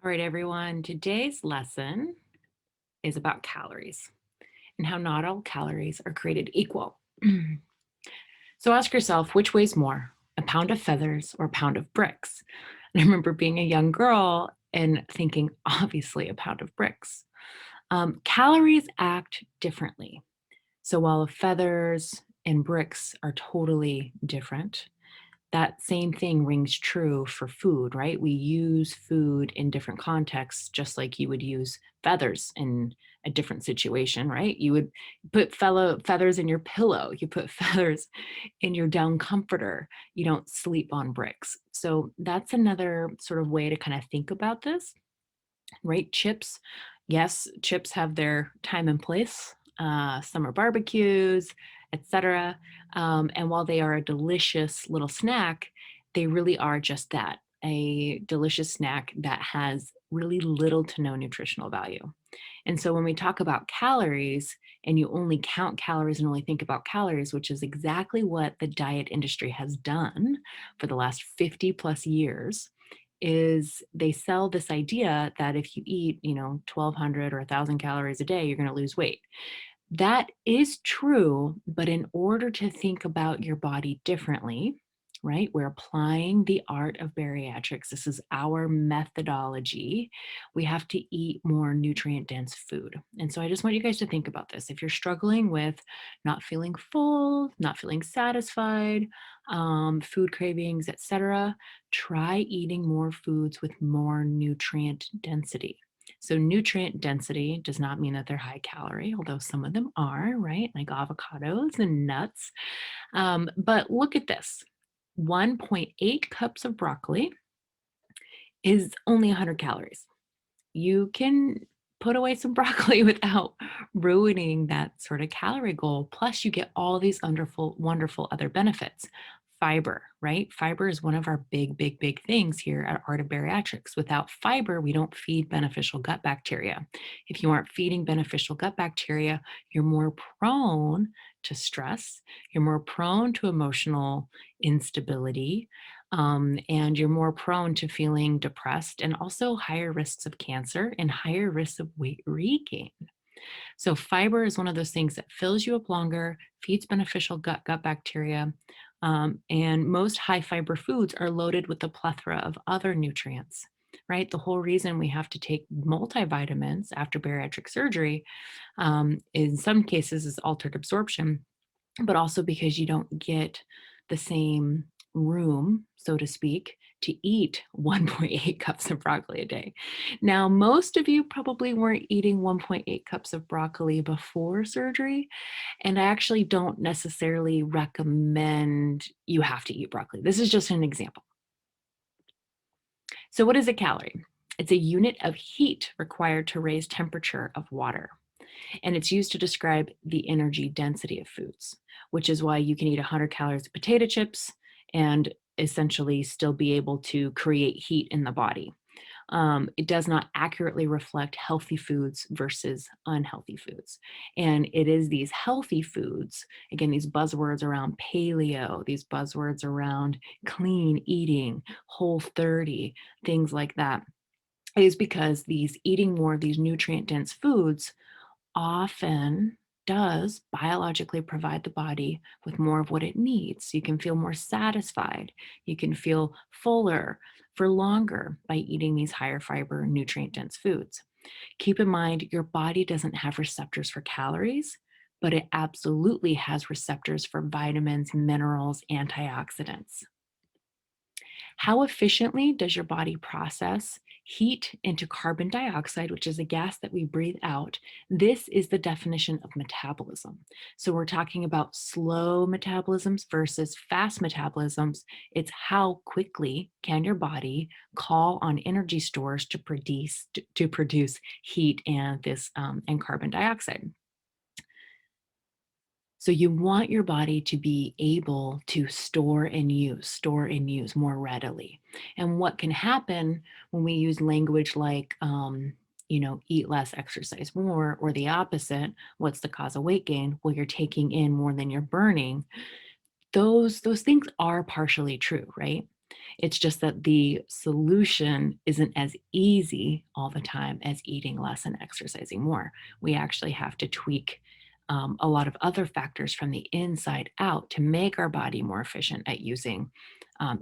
All right, everyone. Today's lesson is about calories and how not all calories are created equal. So ask yourself which weighs more, a pound of feathers or a pound of bricks? And I remember being a young girl and thinking, obviously, a pound of bricks. Calories act differently. So while feathers and bricks are totally different, that same thing rings true for food, right? We use food in different contexts, just like you would use feathers in a different situation, right? You would put fellow feathers in your pillow, you put feathers in your down comforter. You don't sleep on bricks. So that's another sort of way to kind of think about this, right? Chips, yes, chips have their time and place. Summer barbecues, etc. And while they are a delicious little snack, they really are just that, a delicious snack that has really little to no nutritional value. And so when we talk about calories and you only count calories and only think about calories, which is exactly what the diet industry has done for the last 50 plus years, is they sell this idea that if you eat, 1200 or 1000 calories a day, you're going to lose weight. That is true, but in order to think about your body differently, right? We're applying the art of bariatrics. This is our methodology. We have to eat more nutrient dense food. And so I just want you guys to think about this. If you're struggling with not feeling full, not feeling satisfied, food cravings, etc., try eating more foods with more nutrient density. So nutrient density does not mean that they're high calorie, although some of them are, right? Like avocados and nuts. But look at this. 1.8 cups of broccoli is only 100 calories. You can put away some broccoli without ruining that sort of calorie goal. Plus, you get all these wonderful other benefits. Fiber, right? Fiber is one of our big things here at Art of Bariatrics. Without fiber, we don't feed beneficial gut bacteria. If you aren't feeding beneficial gut bacteria, you're more prone to stress, you're more prone to emotional instability, and you're more prone to feeling depressed and also higher risks of cancer and higher risks of weight regain. So fiber is one of those things that fills you up longer, feeds beneficial gut bacteria, and most high fiber foods are loaded with a plethora of other nutrients. Right, the whole reason we have to take multivitamins after bariatric surgery, in some cases, is altered absorption, but also because you don't get the same room, so to speak, to eat 1.8 cups of broccoli a day. Now, most of you probably weren't eating 1.8 cups of broccoli before surgery, and I actually don't necessarily recommend you have to eat broccoli. This is just an example. So, what is a calorie? It's a unit of heat required to raise temperature of water, and it's used to describe the energy density of foods, which is why you can eat 100 calories of potato chips and essentially still be able to create heat in the body. It does not accurately reflect healthy foods versus unhealthy foods. And it is these healthy foods, again, these buzzwords around paleo, these buzzwords around clean eating, whole 30, things like that, is because these eating more of these nutrient dense foods often does biologically provide the body with more of what it needs. You can feel more satisfied. You can feel fuller for longer by eating these higher fiber, nutrient dense foods. Keep in mind, your body doesn't have receptors for calories, but it absolutely has receptors for vitamins, minerals, antioxidants. How efficiently does your body process heat into carbon dioxide, which is a gas that we breathe out? This is the definition of metabolism. So we're talking about slow metabolisms versus fast metabolisms. It's how quickly can your body call on energy stores to produce heat and this and carbon dioxide. So you want your body to be able to store and use more readily. And what can happen when we use language like, eat less, exercise more, or the opposite, what's the cause of weight gain? Well, you're taking in more than you're burning. Those things are partially true, right? It's just that the solution isn't as easy all the time as eating less and exercising more. We actually have to tweak a lot of other factors from the inside out to make our body more efficient at using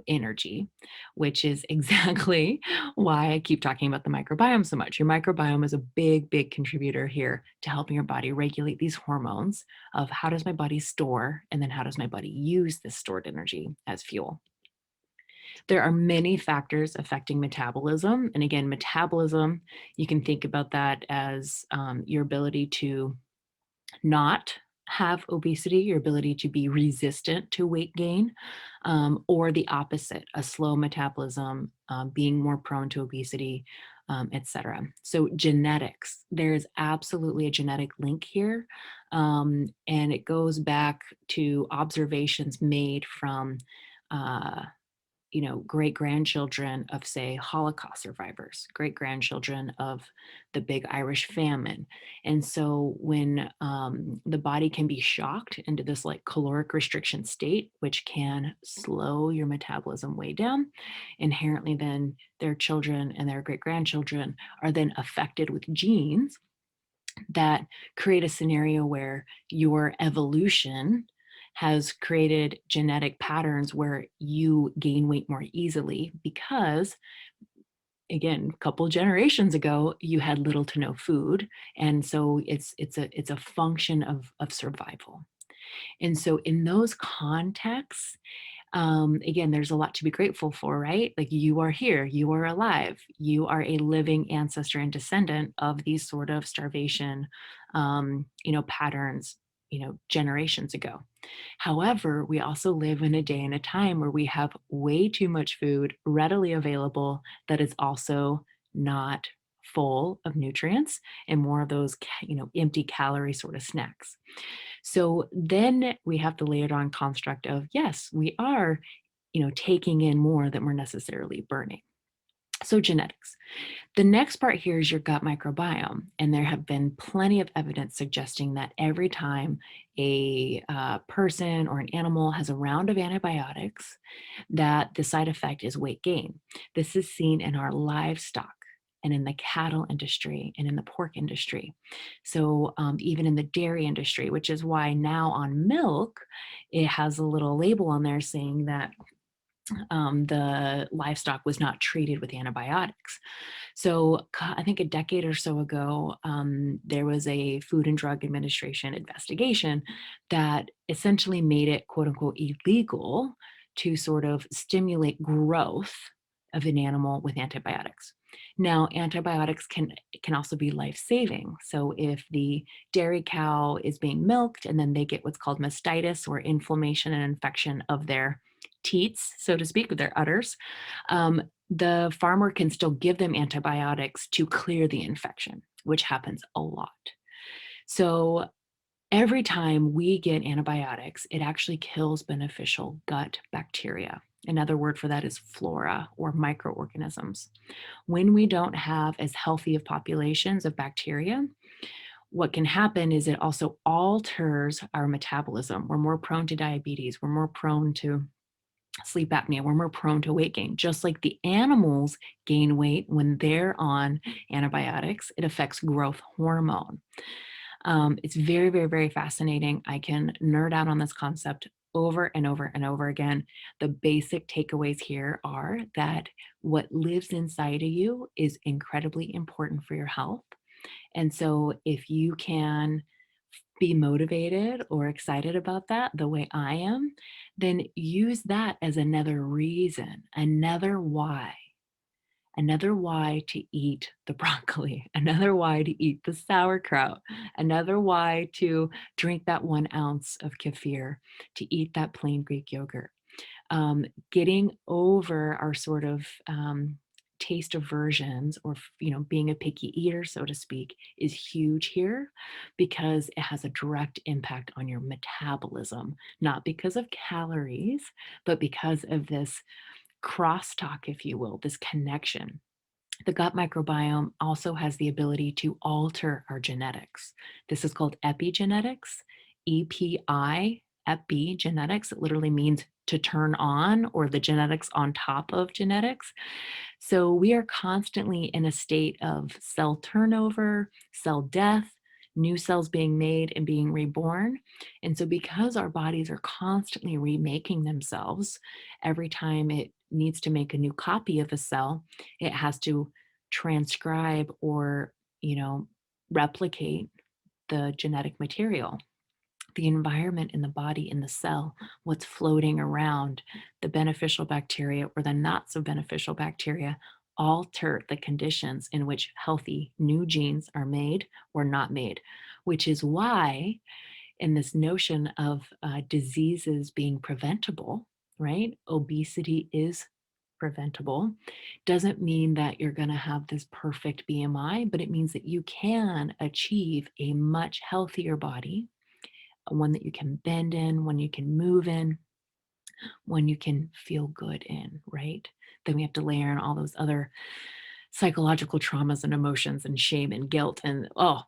energy, which is exactly why I keep talking about the microbiome so much. Your microbiome is a big, big contributor here to helping your body regulate these hormones of how does my body store and then how does my body use this stored energy as fuel. There are many factors affecting metabolism. And again, metabolism, you can think about that as your ability to not have obesity, your ability to be resistant to weight gain, or the opposite, a slow metabolism, being more prone to obesity, etc. So, genetics, there's absolutely a genetic link here. And it goes back to observations made from. Great grandchildren of, say, Holocaust survivors, great grandchildren of the big Irish famine. And so when the body can be shocked into this like caloric restriction state, which can slow your metabolism way down, inherently then their children and their great grandchildren are then affected with genes that create a scenario where your evolution has created genetic patterns where you gain weight more easily because again a couple generations ago you had little to no food, and so it's a function of survival. And so in those contexts, again, there's a lot to be grateful for, right? Like you are here, you are alive, you are a living ancestor and descendant of these sort of starvation, patterns, generations ago. However, we also live in a day and a time where we have way too much food readily available that is also not full of nutrients and more of those, empty calorie sort of snacks. So then we have to layer it on construct of, yes, we are, taking in more than we're necessarily burning. So genetics. The next part here is your gut microbiome. And there have been plenty of evidence suggesting that every time a person or an animal has a round of antibiotics, that the side effect is weight gain. This is seen in our livestock and in the cattle industry and in the pork industry. So even in the dairy industry, which is why now on milk, it has a little label on there saying that the livestock was not treated with antibiotics. So I think a decade or so ago, there was a Food and Drug Administration investigation that essentially made it quote unquote illegal to sort of stimulate growth of an animal with antibiotics. Now, antibiotics can also be life-saving. So if the dairy cow is being milked and then they get what's called mastitis or inflammation and infection of their teats, so to speak, with their udders, the farmer can still give them antibiotics to clear the infection, which happens a lot. So every time we get antibiotics, it actually kills beneficial gut bacteria. Another word for that is flora or microorganisms. When we don't have as healthy of populations of bacteria, what can happen is it also alters our metabolism. We're more prone to diabetes. We're more prone to sleep apnea. We're more prone to weight gain. Just like the animals gain weight when they're on antibiotics, it affects growth hormone. It's very, very, very fascinating. I can nerd out on this concept over and over and over again. The basic takeaways here are that what lives inside of you is incredibly important for your health. And so if you can be motivated or excited about that the way I am, then use that as another reason, another why to eat the broccoli, another why to eat the sauerkraut, another why to drink that 1 ounce of kefir, to eat that plain Greek yogurt. Getting over our sort of taste aversions or being a picky eater, so to speak, is huge here because it has a direct impact on your metabolism, not because of calories, but because of this crosstalk, if you will, this connection. The gut microbiome also has the ability to alter our genetics. This is called epigenetics, EPI, epigenetics. It literally means to turn on, or the genetics on top of genetics. So we are constantly in a state of cell turnover, cell death, new cells being made and being reborn. And so, because our bodies are constantly remaking themselves, every time it needs to make a new copy of a cell, it has to transcribe or, replicate the genetic material, the environment in the body, in the cell, what's floating around, the beneficial bacteria or the not so beneficial bacteria alter the conditions in which healthy new genes are made or not made, which is why, in this notion of diseases being preventable, right? Obesity is preventable. Doesn't mean that you're going to have this perfect BMI, but it means that you can achieve a much healthier body, one that you can bend in, one you can move in, one you can feel good in, right? Then we have to layer in all those other psychological traumas and emotions and shame and guilt. And oh,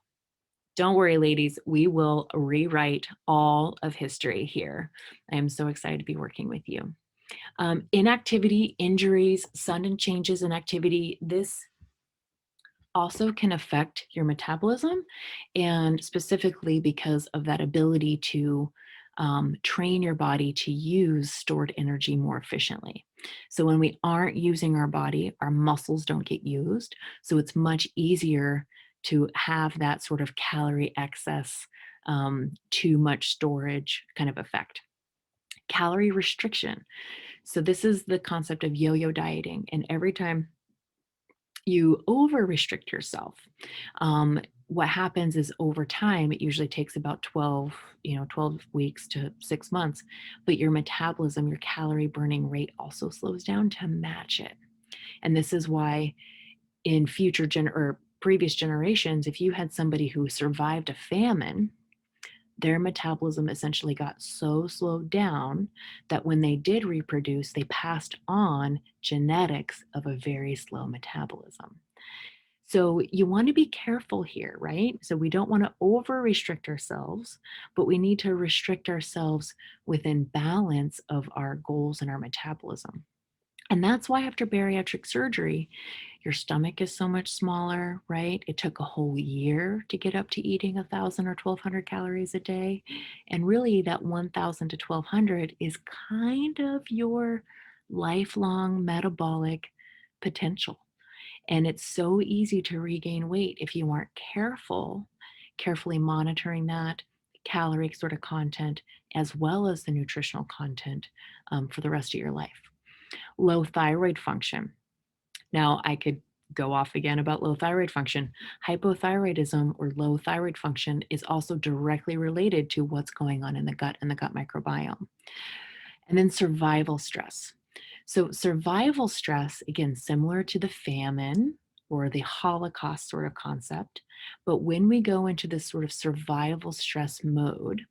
don't worry, ladies, we will rewrite all of history here. I am so excited to be working with you. Inactivity, injuries, sudden changes in activity, this also can affect your metabolism, and specifically because of that ability to train your body to use stored energy more efficiently. So when we aren't using our body, our muscles don't get used. So it's much easier to have that sort of calorie excess, too much storage kind of effect. Calorie restriction. So this is the concept of yo-yo dieting. And every time you over restrict yourself, what happens is over time, it usually takes about 12 weeks to 6 months, but your metabolism, your calorie burning rate also slows down to match it. And this is why in or previous generations, if you had somebody who survived a famine, their metabolism essentially got so slowed down that when they did reproduce, they passed on genetics of a very slow metabolism. So you want to be careful here, right? So we don't want to over restrict ourselves, but we need to restrict ourselves within balance of our goals and our metabolism. And that's why after bariatric surgery, your stomach is so much smaller, right? It took a whole year to get up to eating 1,000 or 1,200 calories a day. And really, that 1,000 to 1,200 is kind of your lifelong metabolic potential. And it's so easy to regain weight if you aren't carefully monitoring that calorie sort of content as well as the nutritional content for the rest of your life. Low thyroid function. Now, I could go off again about low thyroid function. Hypothyroidism or low thyroid function is also directly related to what's going on in the gut and the gut microbiome. And then survival stress. So, survival stress, again, similar to the famine or the Holocaust sort of concept. But when we go into this sort of survival stress mode,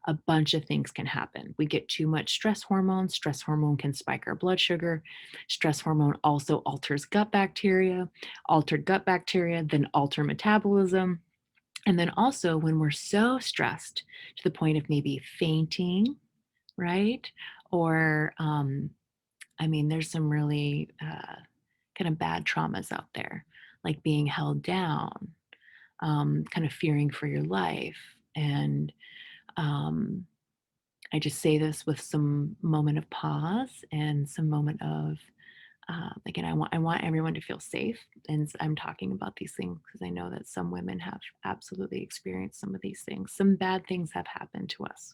a bunch of things can happen. We get too much stress hormone. Stress hormone can spike our blood sugar. Stress hormone also alters gut bacteria. Altered gut bacteria then alter metabolism. And then also, when we're so stressed to the point of maybe fainting, right? Or, there's some really kind of bad traumas out there, like being held down, kind of fearing for your life. And um, I just say this with some moment of pause and some moment of, again, I want everyone to feel safe. And I'm talking about these things because I know that some women have absolutely experienced some of these things. Some bad things have happened to us.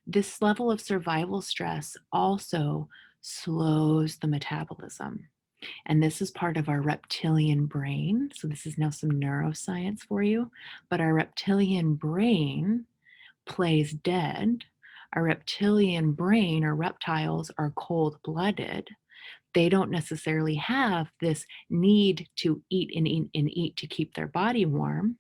This level of survival stress also slows the metabolism. And this is part of our reptilian brain. So, this is now some neuroscience for you. But our reptilian brain plays dead. Our reptilian brain, or reptiles, are cold blooded. They don't necessarily have this need to eat and eat and eat to keep their body warm.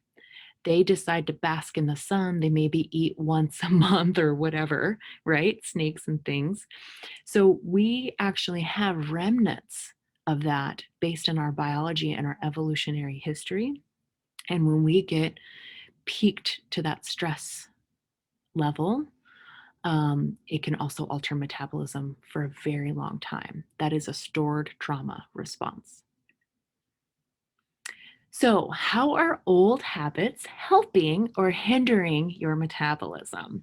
They decide to bask in the sun. They maybe eat once a month or whatever, right? Snakes and things. So we actually have remnants of that based on our biology and our evolutionary history. And when we get peaked to that stress level, It can also alter metabolism for a very long time. That is a stored trauma response. So, how are old habits helping or hindering your metabolism?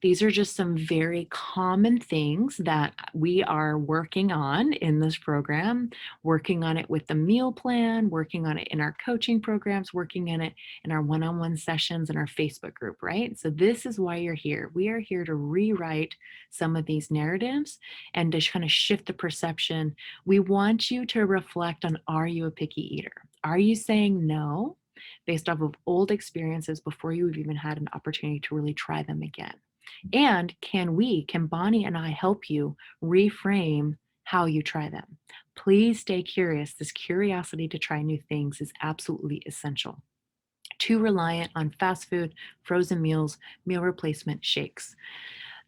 These are just some very common things that we are working on in this program, working on it with the meal plan, working on it in our coaching programs, working on it in our one on one sessions in our Facebook group, right? So, this is why you're here. We are here to rewrite some of these narratives and to kind of shift the perception. We want you to reflect on, are you a picky eater? Are you saying no based off of old experiences before you've even had an opportunity to really try them again? And can Bonnie and I help you reframe how you try them? Please stay curious. This curiosity to try new things is absolutely essential. Too reliant on fast food, frozen meals, meal replacement shakes.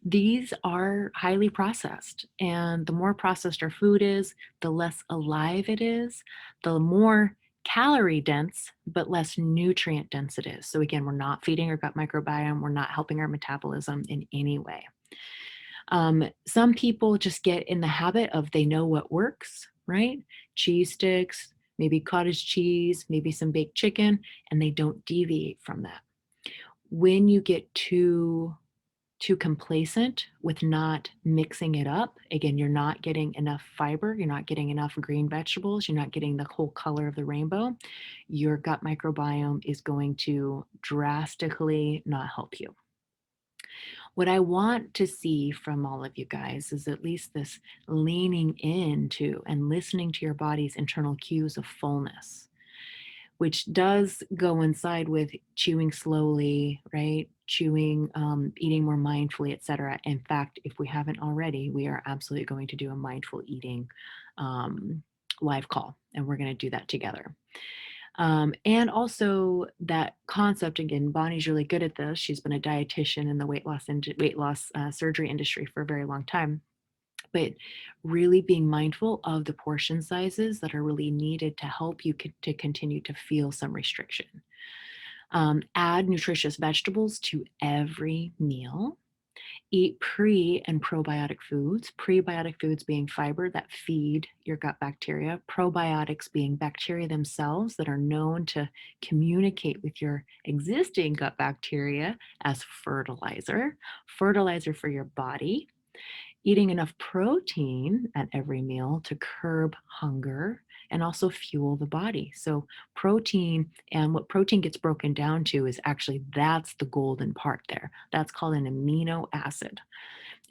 These are highly processed, and the more processed our food is, the less alive it is, the more calorie dense, but less nutrient dense it is. So, again, we're not feeding our gut microbiome, we're not helping our metabolism in any way. Some people just get in the habit of they know what works, right? Cheese sticks, maybe cottage cheese, maybe some baked chicken, and they don't deviate from that. When you get too complacent with not mixing it up. Again, you're not getting enough fiber, you're not getting enough green vegetables, you're not getting the whole color of the rainbow. Your gut microbiome is going to drastically not help you. What I want to see from all of you guys is at least this leaning into and listening to your body's internal cues of fullness, which does go inside with chewing slowly, right? Chewing, eating more mindfully, etc. In fact, if we haven't already, we are absolutely going to do a mindful eating um, live call, and we're going to do that together. And also that concept again, Bonnie's really good at this. She's been a dietitian in the weight loss surgery industry for a very long time, but really being mindful of the portion sizes that are really needed to help you to continue to feel some restriction. Add nutritious vegetables to every meal. Eat pre and probiotic foods. Prebiotic foods being fiber that feed your gut bacteria, probiotics being bacteria themselves that are known to communicate with your existing gut bacteria as fertilizer for your body. Eating enough protein at every meal to curb hunger and also fuel the body. So, protein, and what protein gets broken down to is actually that's the golden part there. That's called an amino acid.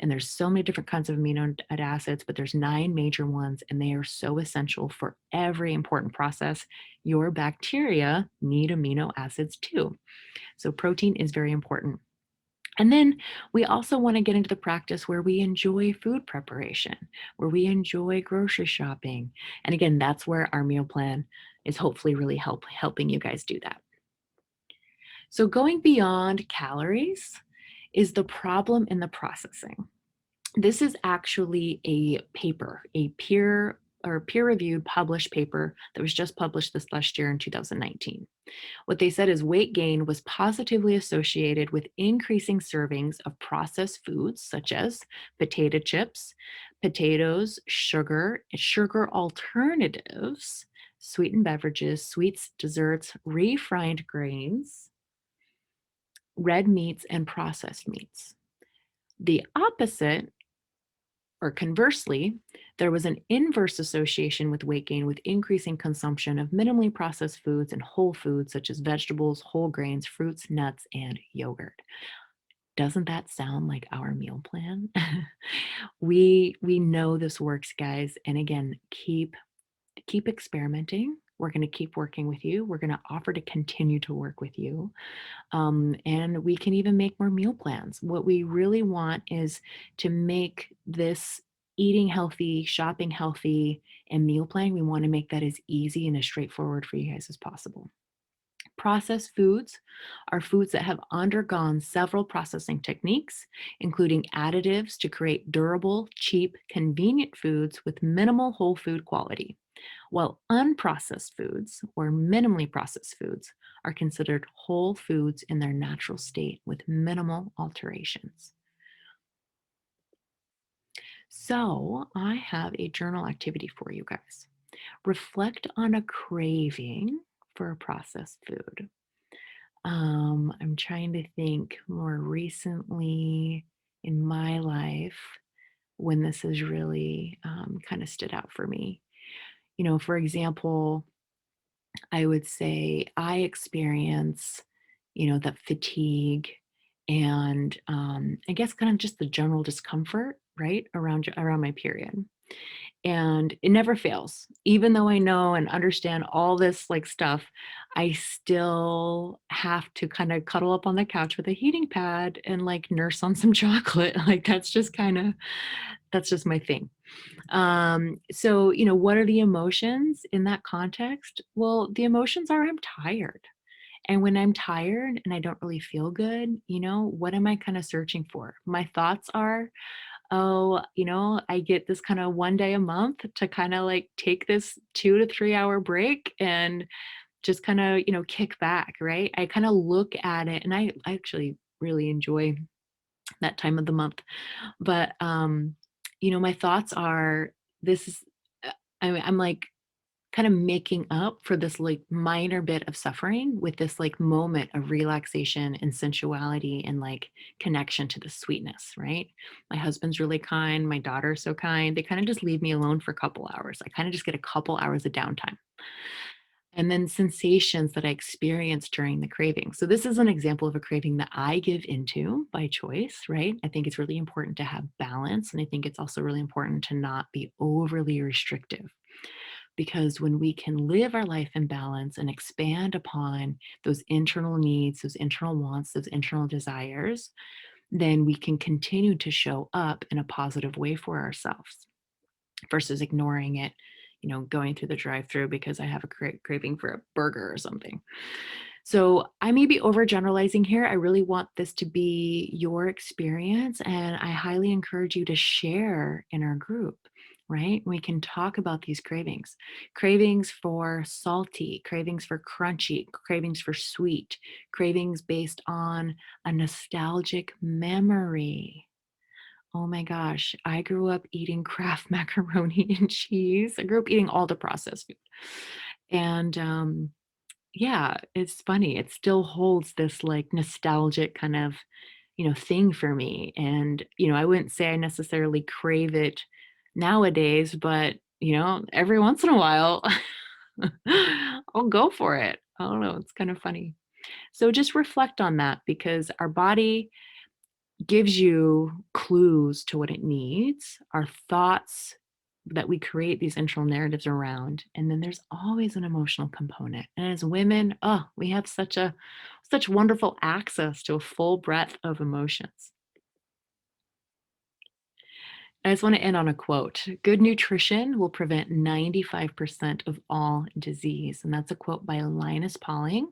And there's so many different kinds of amino acids, but there's 9 major ones, and they are so essential for every important process. Your bacteria need amino acids too. So, protein is very important. And then we also want to get into the practice where we enjoy food preparation, where we enjoy grocery shopping. And again, that's where our meal plan is hopefully really helping you guys do that. So going beyond calories is the problem in the processing. This is actually a paper, a peer-reviewed published paper that was just published this last year in 2019. What they said is weight gain was positively associated with increasing servings of processed foods such as potato chips, potatoes, sugar alternatives, sweetened beverages, sweets, desserts, refried grains, red meats, and processed meats. The opposite, or conversely, there was an inverse association with weight gain with increasing consumption of minimally processed foods and whole foods such as vegetables, whole grains, fruits, nuts, and yogurt. Doesn't that sound like our meal plan? We know this works, guys. And again, keep experimenting. We're going to keep working with you. We're going to offer to continue to work with you. And we can even make more meal plans. What we really want is to make this eating healthy, shopping healthy, and meal planning, we want to make that as easy and as straightforward for you guys as possible. Processed foods are foods that have undergone several processing techniques, including additives to create durable, cheap, convenient foods with minimal whole food quality, while unprocessed foods or minimally processed foods are considered whole foods in their natural state with minimal alterations. So, I have a journal activity for you guys. Reflect on a craving for a processed food. I'm trying to think more recently in my life when this has really kind of stood out for me. For example, I would say I experience, that fatigue and I guess kind of just the general discomfort, right, around my period. And it never fails. Even though I know and understand all this like stuff, I still have to kind of cuddle up on the couch with a heating pad and like nurse on some chocolate. Like that's just my thing. So, what are the emotions in that context? Well, the emotions are I'm tired. And when I'm tired and I don't really feel good, what am I kind of searching for? My thoughts are, oh, I get this kind of one day a month to kind of like take this 2 to 3 hour break and just kind of, kick back, right? I kind of look at it and I actually really enjoy that time of the month. But my thoughts are this is I'm like kind of making up for this like minor bit of suffering with this like moment of relaxation and sensuality and like connection to the sweetness, right? My husband's really kind, my daughter's so kind. They kind of just leave me alone for a couple hours. I kind of just get a couple hours of downtime. And then sensations that I experience during the craving. So this is an example of a craving that I give into by choice, right? I think it's really important to have balance, and I think it's also really important to not be overly restrictive, because when we can live our life in balance and expand upon those internal needs, those internal wants, those internal desires, then we can continue to show up in a positive way for ourselves versus ignoring it, going through the drive through because I have a craving for a burger or something. So I may be overgeneralizing here. I really want this to be your experience, and I highly encourage you to share in our group, right? We can talk about these cravings for salty, cravings for crunchy, cravings for sweet, cravings based on a nostalgic memory. Oh my gosh, I grew up eating Kraft macaroni and cheese. I grew up eating all the processed food. And yeah, it's funny. It still holds this like nostalgic kind of, thing for me. And, I wouldn't say I necessarily crave it nowadays, but, every once in a while, I'll go for it. I don't know. It's kind of funny. So just reflect on that because our body gives you clues to what it needs, our thoughts that we create these internal narratives around, and then there's always an emotional component. And as women, oh, we have such wonderful access to a full breadth of emotions. I just want to end on a quote. Good nutrition will prevent 95% of all disease. And that's a quote by Linus Pauling.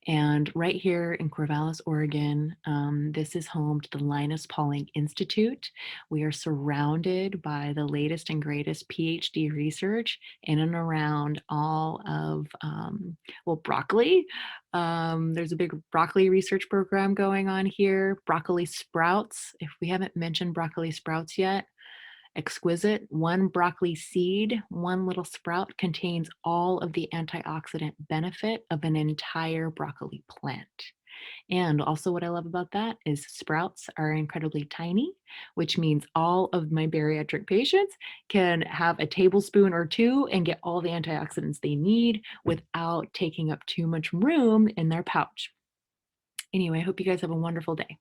And right here in Corvallis, Oregon, this is home to the Linus Pauling Institute. We are surrounded by the latest and greatest PhD research in and around all of, well, broccoli. There's a big broccoli research program going on here. Broccoli sprouts. If we haven't mentioned broccoli sprouts yet, exquisite. One broccoli seed, one little sprout contains all of the antioxidant benefit of an entire broccoli plant. And also, what I love about that is sprouts are incredibly tiny, which means all of my bariatric patients can have a tablespoon or two and get all the antioxidants they need without taking up too much room in their pouch. Anyway, I hope you guys have a wonderful day.